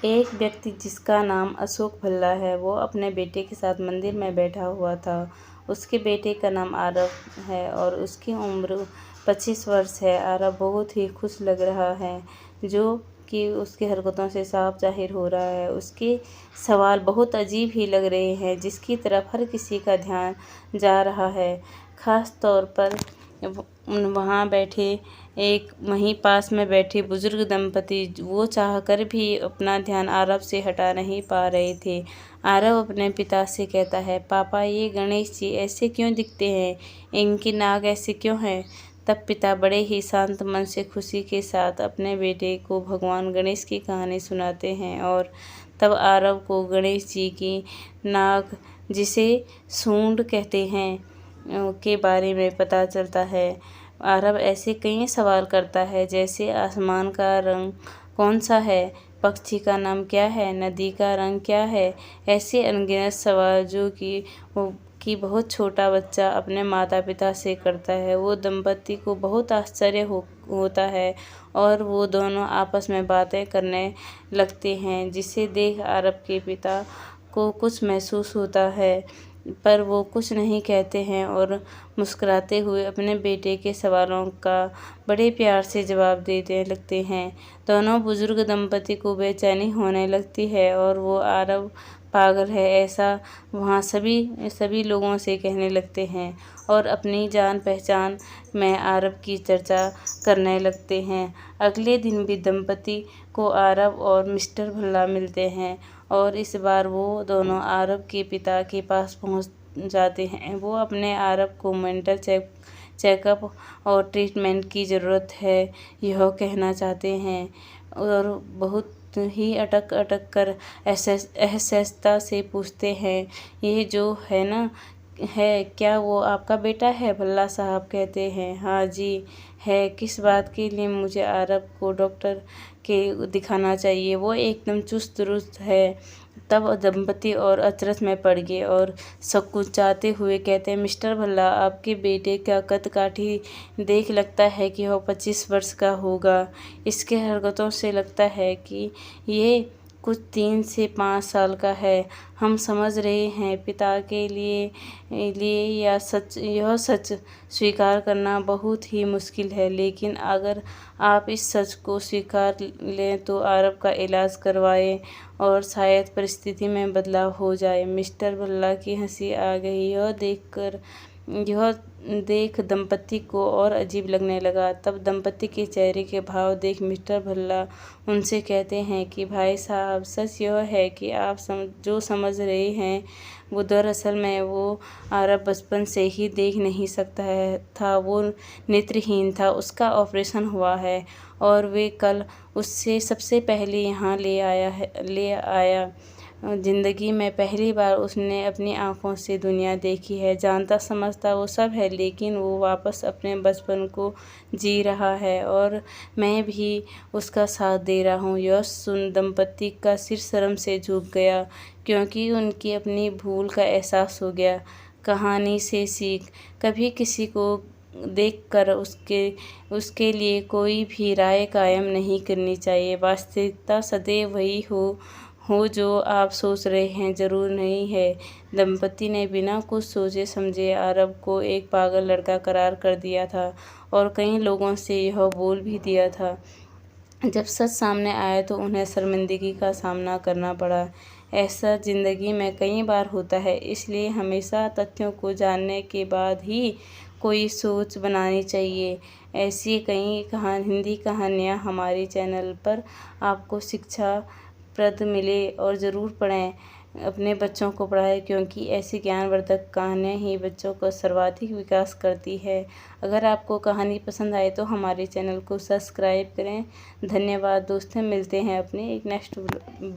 एक व्यक्ति जिसका नाम अशोक भल्ला है, वो अपने बेटे के साथ मंदिर में बैठा हुआ था। उसके बेटे का नाम आरव है और उसकी उम्र 25 वर्ष है। आरव बहुत ही खुश लग रहा है, जो कि उसकी हरकतों से साफ जाहिर हो रहा है। उसके सवाल बहुत अजीब ही लग रहे हैं, जिसकी तरफ हर किसी का ध्यान जा रहा है, खास तौर पर वहाँ बैठे वहीं पास में बैठे बुजुर्ग दंपति। वो चाहकर भी अपना ध्यान आरव से हटा नहीं पा रहे थे। आरव अपने पिता से कहता है, पापा, ये गणेश जी ऐसे क्यों दिखते हैं? इनकी नाक ऐसी क्यों है? तब पिता बड़े ही शांत मन से खुशी के साथ अपने बेटे को भगवान गणेश की कहानी सुनाते हैं और तब आरव को गणेश जी की नाक, जिसे सूंड कहते हैं, के बारे में पता चलता है। आरव ऐसे कई सवाल करता है, जैसे आसमान का रंग कौन सा है, पक्षी का नाम क्या है, नदी का रंग क्या है। ऐसे अनगिनत सवाल जो कि बहुत छोटा बच्चा अपने माता पिता से करता है। वो दंपति को बहुत आश्चर्य होता है और वो दोनों आपस में बातें करने लगते हैं, जिसे देख आरव के पिता को कुछ महसूस होता है, पर वो कुछ नहीं कहते हैं और मुस्कुराते हुए अपने बेटे के सवालों का बड़े प्यार से जवाब देते लगते हैं। दोनों बुजुर्ग दंपति को बेचैनी होने लगती है और वो आरव पागल है ऐसा वहाँ सभी लोगों से कहने लगते हैं और अपनी जान पहचान में आरव की चर्चा करने लगते हैं। अगले दिन भी दंपति को आरव और मिस्टर भल्ला मिलते हैं और इस बार वो दोनों आरव के पिता के पास पहुंच जाते हैं। वो अपने आरव को मेंटल चेकअप और ट्रीटमेंट की ज़रूरत है यह कहना चाहते हैं और बहुत ही अटक कर असहजता से पूछते हैं, ये जो है ना, है क्या वो आपका बेटा है? भल्ला साहब कहते हैं, हाँ जी है। किस बात के लिए? मुझे आरव को डॉक्टर के दिखाना चाहिए, वो एकदम चुस्त दुरुस्त है। तब दंपति और अचरज में पड़ गए और सकुचाते हुए कहते हैं, मिस्टर भल्ला, आपके बेटे का कद काठी देख लगता है कि वह 25 वर्ष का होगा। इसके हरकतों से लगता है कि ये कुछ 3 से 5 साल का है। हम समझ रहे हैं पिता के लिए यह सच स्वीकार करना बहुत ही मुश्किल है, लेकिन अगर आप इस सच को स्वीकार लें तो आरव का इलाज करवाएं और शायद परिस्थिति में बदलाव हो जाए। मिस्टर भल्ला की हंसी आ गई। यह देख दंपति को और अजीब लगने लगा। तब दंपति के चेहरे के भाव देख मिस्टर भल्ला उनसे कहते हैं कि भाई साहब, सच यह है कि आप जो समझ रहे हैं वो दरअसल में वो आरव बचपन से ही देख नहीं सकता था। वो नेत्रहीन था। उसका ऑपरेशन हुआ है और वे कल उससे सबसे पहले यहाँ ले आया। जिंदगी में पहली बार उसने अपनी आंखों से दुनिया देखी है। जानता समझता वो सब है, लेकिन वो वापस अपने बचपन को जी रहा है और मैं भी उसका साथ दे रहा हूँ। यह सुन दंपति का सिर शर्म से झुक गया, क्योंकि उनकी अपनी भूल का एहसास हो गया। कहानी से सीख, कभी किसी को देखकर उसके लिए कोई भी राय कायम नहीं करनी चाहिए। वास्तविकता सदैव वही हो जो आप सोच रहे हैं, जरूर नहीं है। दंपति ने बिना कुछ सोचे समझे आरव को एक पागल लड़का करार कर दिया था और कई लोगों से यह बोल भी दिया था। जब सच सामने आया तो उन्हें शर्मिंदगी का सामना करना पड़ा। ऐसा जिंदगी में कई बार होता है, इसलिए हमेशा तथ्यों को जानने के बाद ही कोई सोच बनानी चाहिए। ऐसी कई हिंदी कहानियाँ हमारे चैनल पर आपको शिक्षाप्रद मिले और ज़रूर पढ़ें। अपने बच्चों को पढ़ाएं, क्योंकि ऐसी ज्ञानवर्धक कहानियाँ ही बच्चों का सर्वाधिक विकास करती है। अगर आपको कहानी पसंद आए तो हमारे चैनल को सब्सक्राइब करें। धन्यवाद दोस्तों, मिलते हैं अपने एक नेक्स्ट वीडियो।